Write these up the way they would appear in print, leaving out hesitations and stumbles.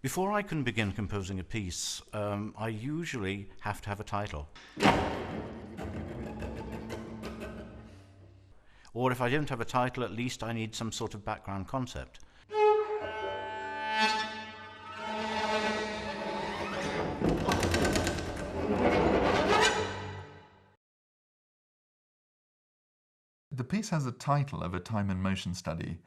Before I can begin composing a piece, I usually have to have a title. Or if I don't have a title, at least I need some sort of background concept. The piece has a title of a time and motion study,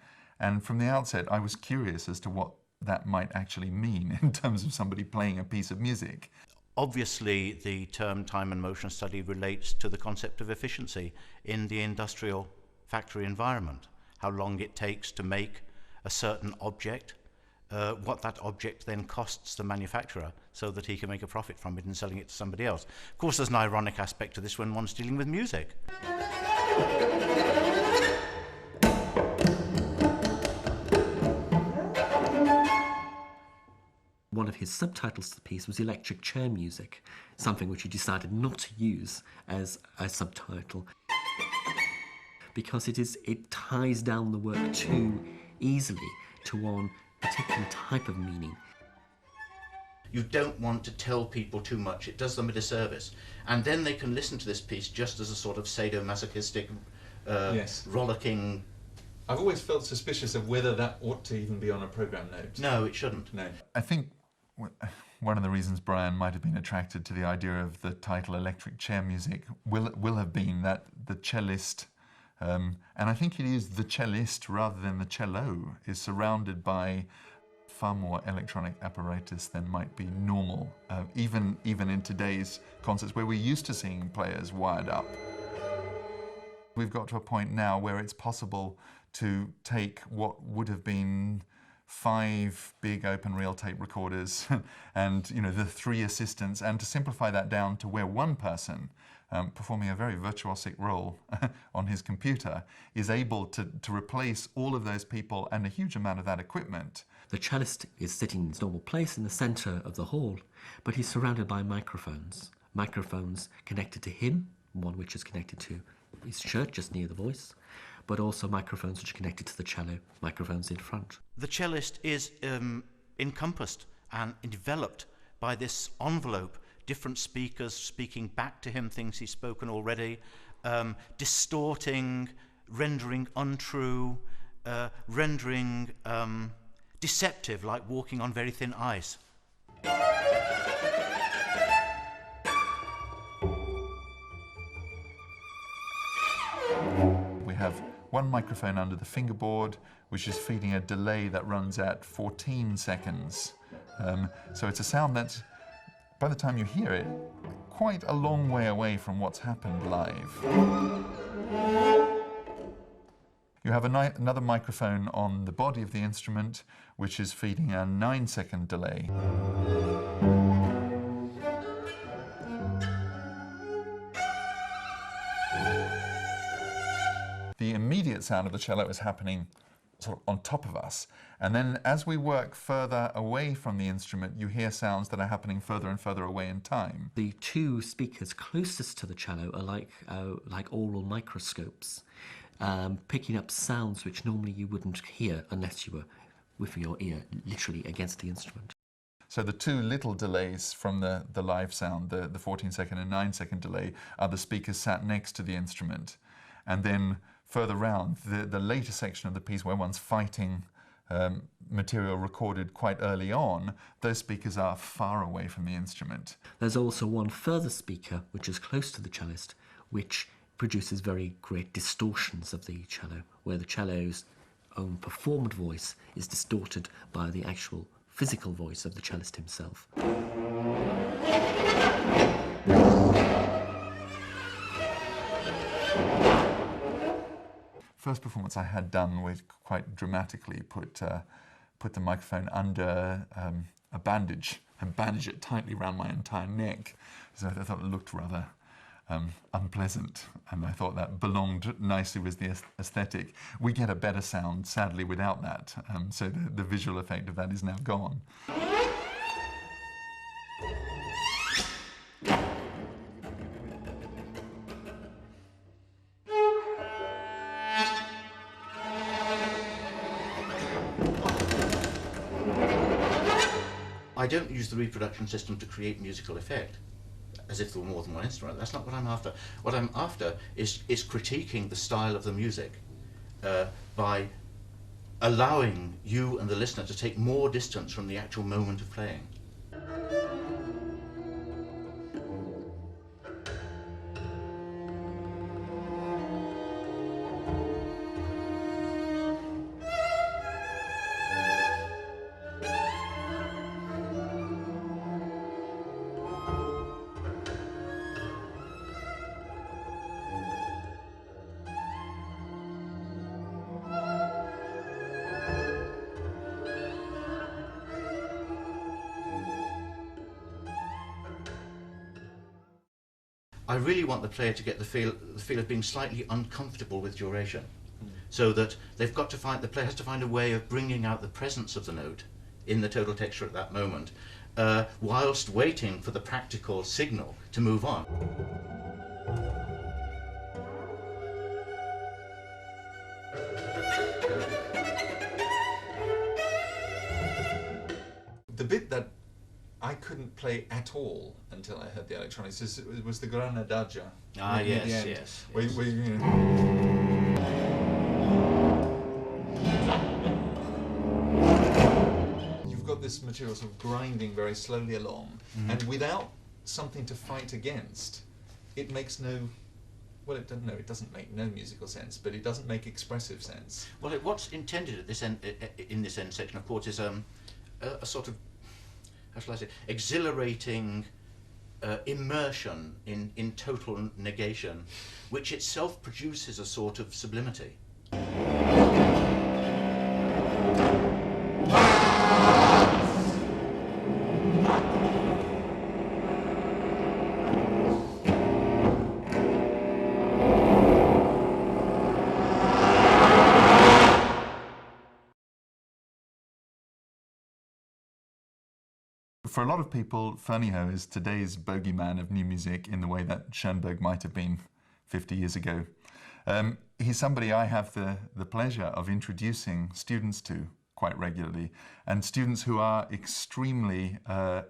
and from the outset I was curious as to what that might actually mean in terms of somebody playing a piece of music. Obviously, the term time and motion study relates to the concept of efficiency in the industrial factory environment, how long it takes to make a certain object, what that object then costs the manufacturer so that he can make a profit from it and selling it to somebody else. Of course, there's an ironic aspect to this when one's dealing with music. One of his subtitles to the piece was electric chair music, something which he decided not to use as a subtitle because it ties down the work too easily to one particular type of meaning. You don't want to tell people too much, it does them a disservice. And then they can listen to this piece just as a sort of sadomasochistic, rollicking... I've always felt suspicious of whether that ought to even be on a programme note. No, it shouldn't. No. I think one of the reasons Brian might have been attracted to the idea of the title electric chair music will have been that the cellist, and I think it is the cellist rather than the cello, is surrounded by far more electronic apparatus than might be normal, even in today's concerts where we're used to seeing players wired up. We've got to a point now where it's possible to take what would have been 5 big open reel tape recorders and the 3 assistants, and to simplify that down to where one person performing a very virtuosic role on his computer is able to replace all of those people and a huge amount of that equipment. The cellist is sitting in his normal place in the centre of the hall, but he's surrounded by microphones. Microphones connected to him, one which is connected to his shirt just near the voice, but also microphones which are connected to the cello, microphones in front. The cellist is encompassed and developed by this envelope, different speakers speaking back to him things he's spoken already, distorting, rendering untrue, rendering deceptive, like walking on very thin ice. We have one microphone under the fingerboard, which is feeding a delay that runs at 14 seconds. So it's a sound that's, by the time you hear it, quite a long way away from what's happened live. You have another microphone on the body of the instrument, which is feeding a 9-second delay. The immediate sound of the cello is happening sort of on top of us. And then as we work further away from the instrument, you hear sounds that are happening further and further away in time. The 2 speakers closest to the cello are like oral microscopes, picking up sounds which normally you wouldn't hear unless you were with your ear literally against the instrument. So the 2 little delays from the live sound, the 14-second and 9-second delay, are the speakers sat next to the instrument. And then further round, the later section of the piece where one's fighting material recorded quite early on, those speakers are far away from the instrument. There's also one further speaker, which is close to the cellist, which produces very great distortions of the cello, where the cello's own performed voice is distorted by the actual physical voice of the cellist himself. First performance I had done was quite dramatically put the microphone under a bandage and bandage it tightly around my entire neck. So I thought it looked rather unpleasant, and I thought that belonged nicely with the aesthetic. We get a better sound, sadly, without that, so the visual effect of that is now gone. I don't use the reproduction system to create musical effect, as if there were more than one instrument. That's not what I'm after. What I'm after is critiquing the style of the music by allowing you and the listener to take more distance from the actual moment of playing. I really want the player to get the feel of being slightly uncomfortable with duration, so that the player has to find a way of bringing out the presence of the note in the total texture at that moment, whilst waiting for the practical signal to move on. The bit that I couldn't play at all until I heard the electronics was the Gran Adagio. Ah, Near the yes, end, yes. where, Yes. where, you've got this material sort of grinding very slowly along, and without something to fight against, it makes no. Well, it doesn't make no musical sense, but it doesn't make expressive sense. Well, what's intended at this end, in this end section, of course, is a sort of, how shall I say, exhilarating immersion in total negation, which itself produces a sort of sublimity. For a lot of people, Ferneyhough is today's bogeyman of new music in the way that Schoenberg might have been 50 years ago. He's somebody I have the pleasure of introducing students to quite regularly, and students who are extremely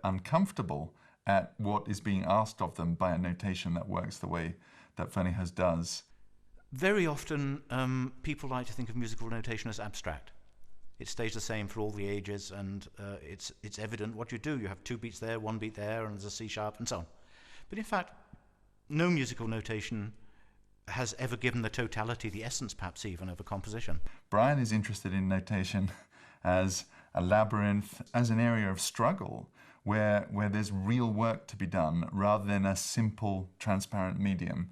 uncomfortable at what is being asked of them by a notation that works the way that Ferneyhough does. Very often, people like to think of musical notation as abstract. It stays the same for all the ages, and it's evident what you do. You have 2 beats there, 1 beat there, and there's a C sharp, and so on. But in fact, no musical notation has ever given the totality, the essence perhaps even, of a composition. Brian is interested in notation as a labyrinth, as an area of struggle, where there's real work to be done, rather than a simple, transparent medium.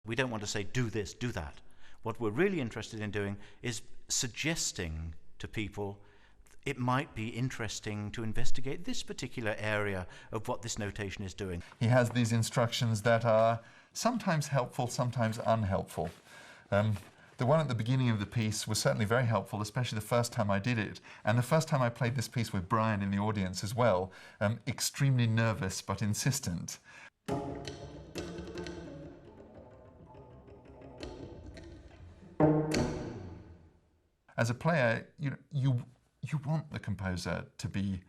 We don't want to say, do this, do that. What we're really interested in doing is suggesting to people it might be interesting to investigate this particular area of what this notation is doing. He has these instructions that are sometimes helpful, sometimes unhelpful. The one at the beginning of the piece was certainly very helpful, especially the first time I did it. And the first time I played this piece with Brian in the audience as well, extremely nervous but insistent. As a player, you want the composer to be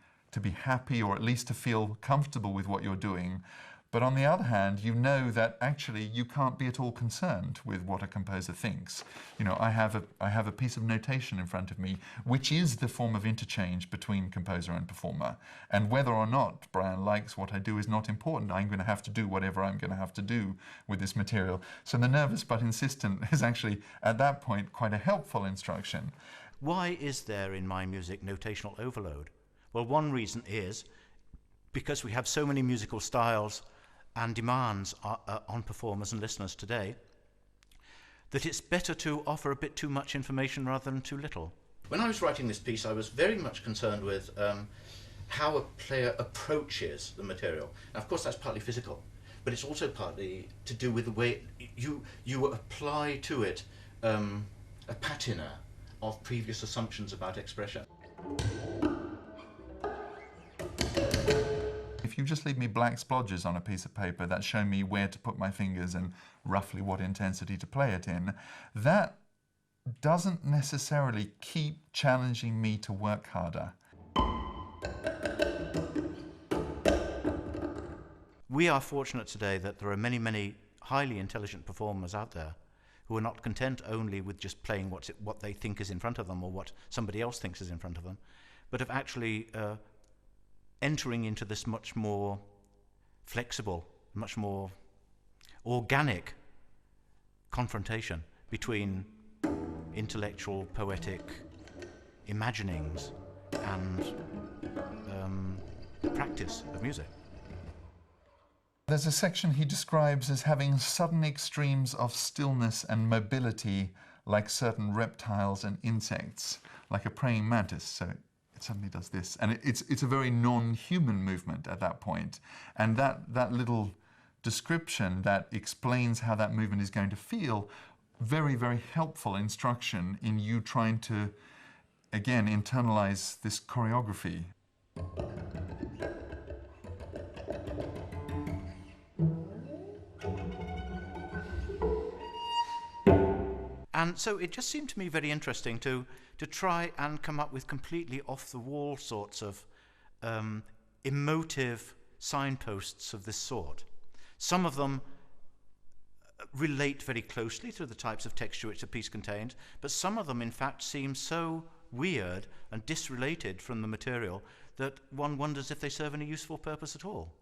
happy, or at least to feel comfortable with what you're doing. But on the other hand, you know that actually you can't be at all concerned with what a composer thinks. I have a piece of notation in front of me, which is the form of interchange between composer and performer. And whether or not Brian likes what I do is not important. I'm going to have to do whatever I'm going to have to do with this material. So the nervous but insistent is actually, at that point, quite a helpful instruction. Why is there in my music notational overload? Well, one reason is because we have so many musical styles and demands on performers and listeners today, that it's better to offer a bit too much information rather than too little. When I was writing this piece, I was very much concerned with how a player approaches the material. Now, of course, that's partly physical, but it's also partly to do with the way you apply to it a patina of previous assumptions about expression. If you just leave me black splodges on a piece of paper that show me where to put my fingers and roughly what intensity to play it in, that doesn't necessarily keep challenging me to work harder. We are fortunate today that there are many, many highly intelligent performers out there who are not content only with just playing what they think is in front of them or what somebody else thinks is in front of them, but of actually entering into this much more flexible, much more organic confrontation between intellectual, poetic imaginings and the practice of music. There's a section he describes as having sudden extremes of stillness and mobility like certain reptiles and insects, like a praying mantis. So it suddenly does this. And it's a very non-human movement at that point. And that little description that explains how that movement is going to feel, very, very helpful instruction in you trying to, again, internalize this choreography. And so it just seemed to me very interesting to try and come up with completely off-the-wall sorts of emotive signposts of this sort. Some of them relate very closely to the types of texture which the piece contains, but some of them, in fact, seem so weird and disrelated from the material that one wonders if they serve any useful purpose at all.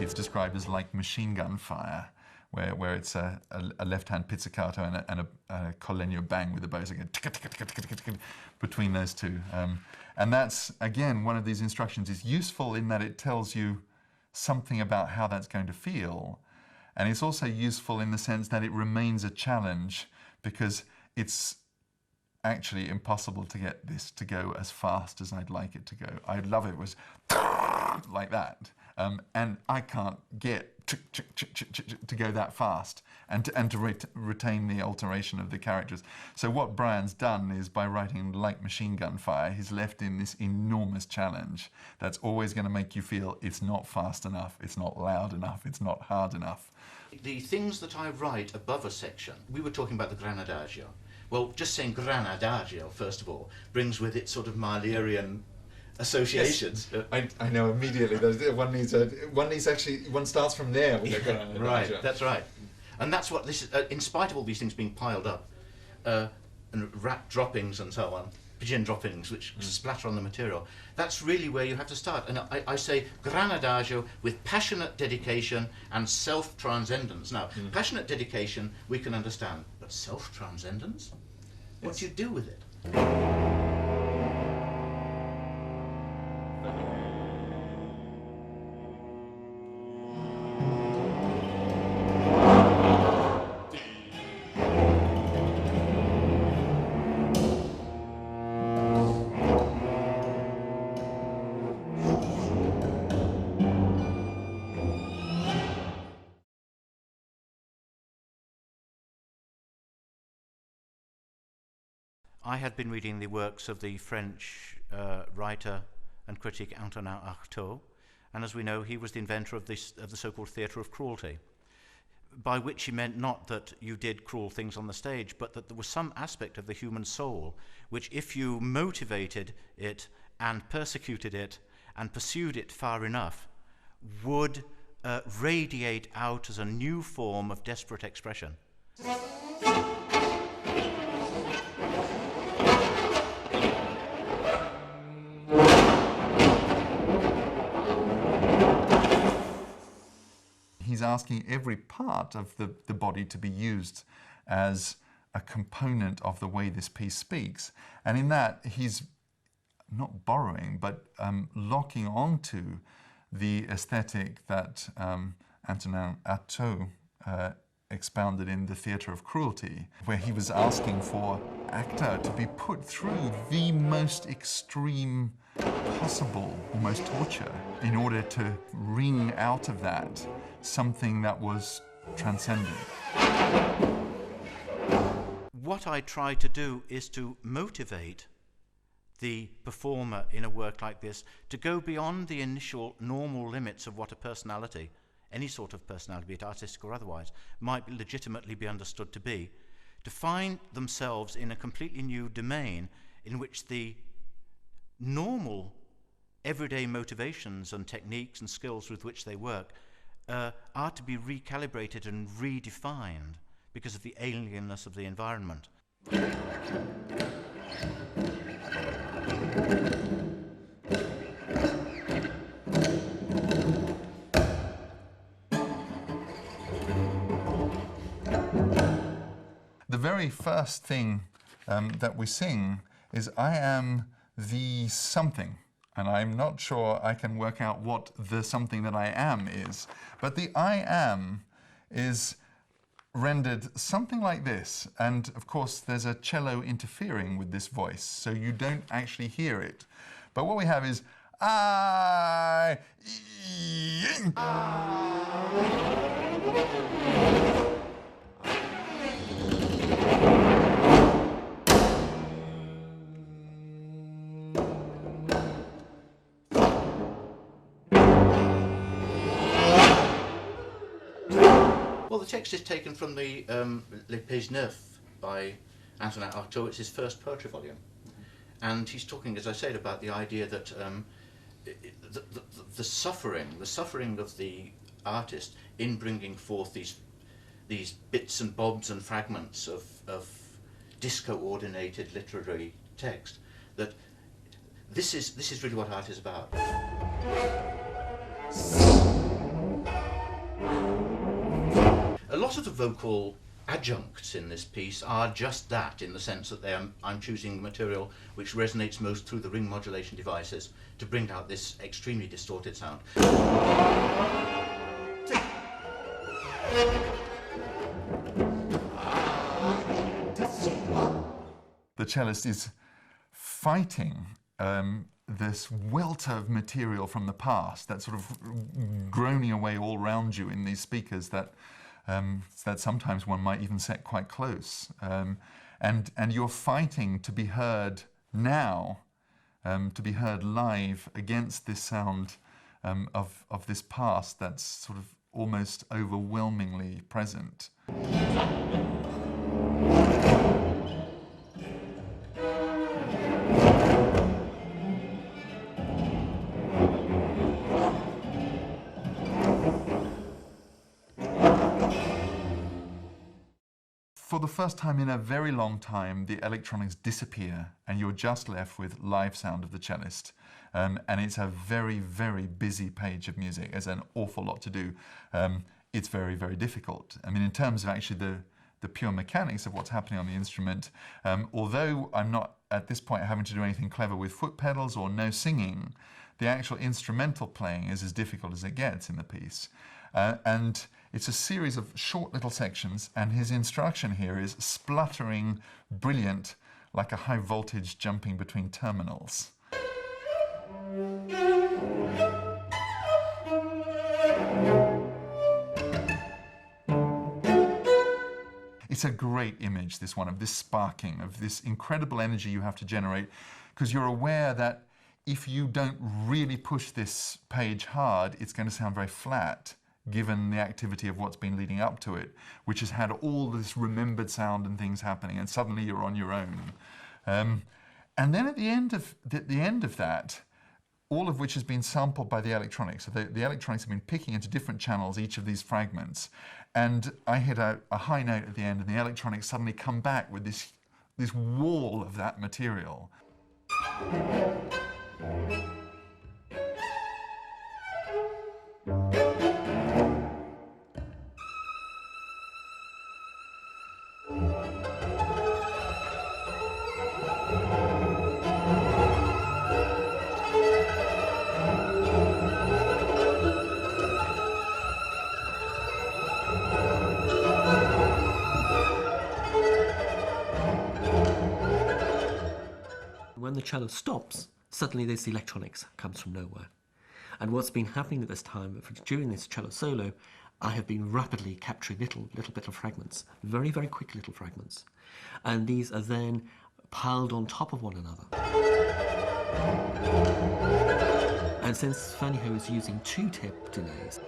It's described as like machine gun fire, where it's a left-hand pizzicato and a collegno bang with the bows again, between those two. And that's, again, one of these instructions is useful in that it tells you something about how that's going to feel. And it's also useful in the sense that it remains a challenge because it's actually impossible to get this to go as fast as I'd like it to go. I'd love it was like that. And I can't get to go that fast and to retain the alteration of the characters. So what Brian's done is, by writing like machine gun fire, he's left in this enormous challenge that's always going to make you feel it's not fast enough, it's not loud enough, it's not hard enough. The things that I write above a section, we were talking about the gran adagio. Well, just saying gran adagio, first of all, brings with it sort of Mahlerian associations. Yes. I know immediately. One starts from there with the gran adagio. Right, that's right. And that's what this is, in spite of all these things being piled up, and rat droppings and so on, pigeon droppings which splatter on the material, that's really where you have to start. And I say gran adagio with passionate dedication and self-transcendence. Now, passionate dedication we can understand, but self-transcendence? What do you do with it? I had been reading the works of the French writer and critic Antonin Artaud, and as we know, he was the inventor of the so-called theatre of cruelty, by which he meant not that you did cruel things on the stage, but that there was some aspect of the human soul which, if you motivated it and persecuted it and pursued it far enough, would radiate out as a new form of desperate expression. He's asking every part of the body to be used as a component of the way this piece speaks. And in that, he's not borrowing, but locking onto the aesthetic that Antonin Artaud expounded in the Theatre of Cruelty, where he was asking for actor to be put through the most extreme possible, almost torture, in order to wring out of that something that was transcendent. What I try to do is to motivate the performer in a work like this to go beyond the initial normal limits of what a personality, any sort of personality, be it artistic or otherwise, might legitimately be understood to be, to find themselves in a completely new domain in which the normal everyday motivations and techniques and skills with which they work are to be recalibrated and redefined because of the alienness of the environment. The very first thing that we sing is "I am the something," and I'm not sure I can work out what the something that I am is, but the "I am" is rendered something like this, and of course there's a cello interfering with this voice, so you don't actually hear it. But what we have is I. Well, the text is taken from the Les Pays Neufs by Antonin Artaud. It's his first poetry volume. And he's talking, as I said, about the idea that the suffering of the artist in bringing forth these bits and bobs and fragments of discoordinated literary text, that this is really what art is about. A lot of the vocal adjuncts in this piece are just that, in the sense that I'm choosing the material which resonates most through the ring modulation devices to bring out this extremely distorted sound. The cellist is fighting this welter of material from the past that's sort of groaning away all around you in these speakers that sometimes one might even set quite close. And you're fighting to be heard now, to be heard live against this sound of this past that's sort of almost overwhelmingly present. For the first time in a very long time, the electronics disappear and you're just left with live sound of the cellist. And it's a very, very busy page of music. There's an awful lot to do. It's very, very difficult. I mean, in terms of actually the pure mechanics of what's happening on the instrument, although I'm not at this point having to do anything clever with foot pedals or no singing, the actual instrumental playing is as difficult as it gets in the piece. And it's a series of short little sections, and his instruction here is spluttering, brilliant, like a high voltage jumping between terminals. It's a great image, this one, of this sparking, of this incredible energy you have to generate, because you're aware that if you don't really push this page hard, it's going to sound very flat, given the activity of what's been leading up to it, which has had all this remembered sound and things happening, and suddenly you're on your own. And then at the end of that, all of which has been sampled by the electronics. So the electronics have been picking into different channels each of these fragments. And I hit a high note at the end, and the electronics suddenly come back with this wall of that material. When the cello stops, suddenly this electronics comes from nowhere. And what's been happening at this time, during this cello solo, I have been rapidly capturing little bit of fragments, very, very quick little fragments. And these are then piled on top of one another. And since Ferneyhough is using two-tip delays,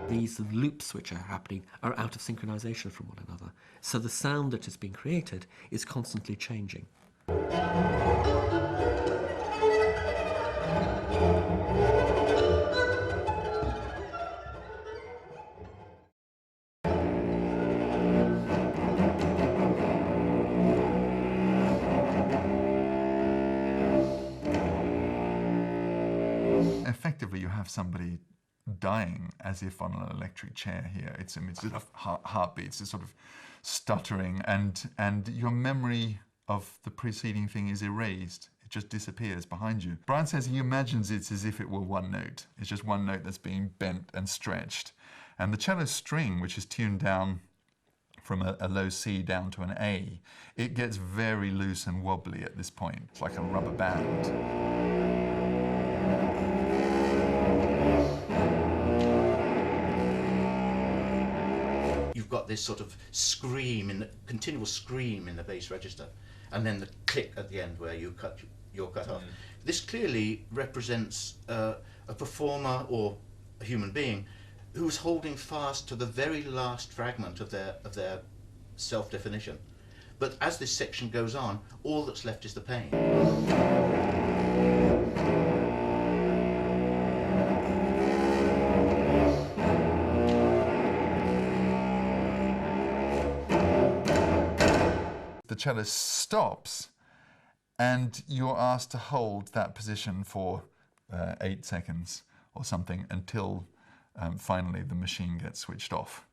these loops which are happening are out of synchronization from one another. So the sound that has been created is constantly changing. Effectively, you have somebody dying as if on an electric chair here. It's sort of heartbeats, it's sort of stuttering, and your memory of the preceding thing is erased. It just disappears behind you. Brian says he imagines it as if it were one note. It's just one note that's being bent and stretched. And the cello string, which is tuned down from a low C down to an A, it gets very loose and wobbly at this point. It's like a rubber band. You've got this sort of scream, continual scream in the bass register, and then the click at the end where you're cut off. This clearly represents a performer or a human being who's holding fast to the very last fragment of their self-definition. But as this section goes on, all that's left is the pain. The cellist stops, and you're asked to hold that position for 8 seconds or something until finally the machine gets switched off.